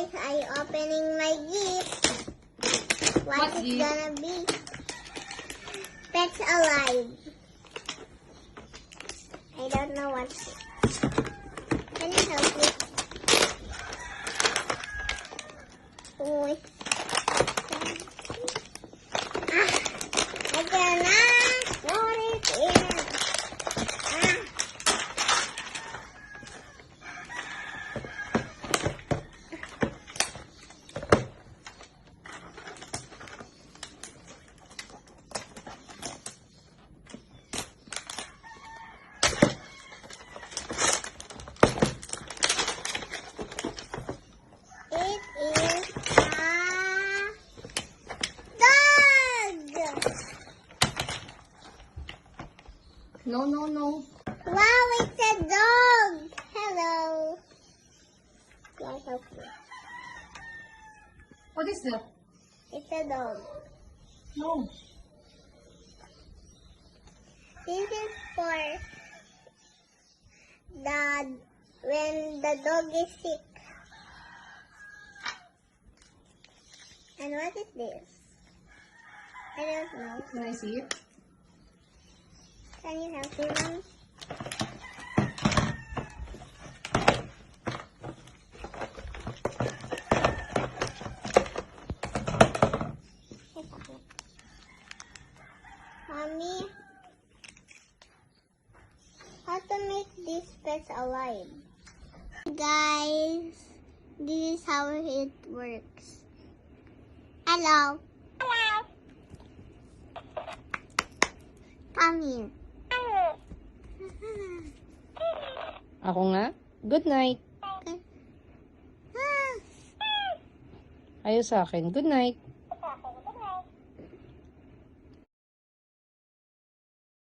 guys, I opening my gift. What is gonna be? Pets Alive. I don't know what. Can you help me? Uy. I cannot put it in. No, no, no. Wow, it's a dog. Hello. Can I help you? What is that? It's a dog. No. This is for when the dog is sick. And what is this? I don't know. Can I see it? Can you help me, Mom? Mommy, how to make these pets alive? Guys, this is how it works. Hello. Hello. Come here. Ako nga? Good night. Ayaw sa akin. Good night.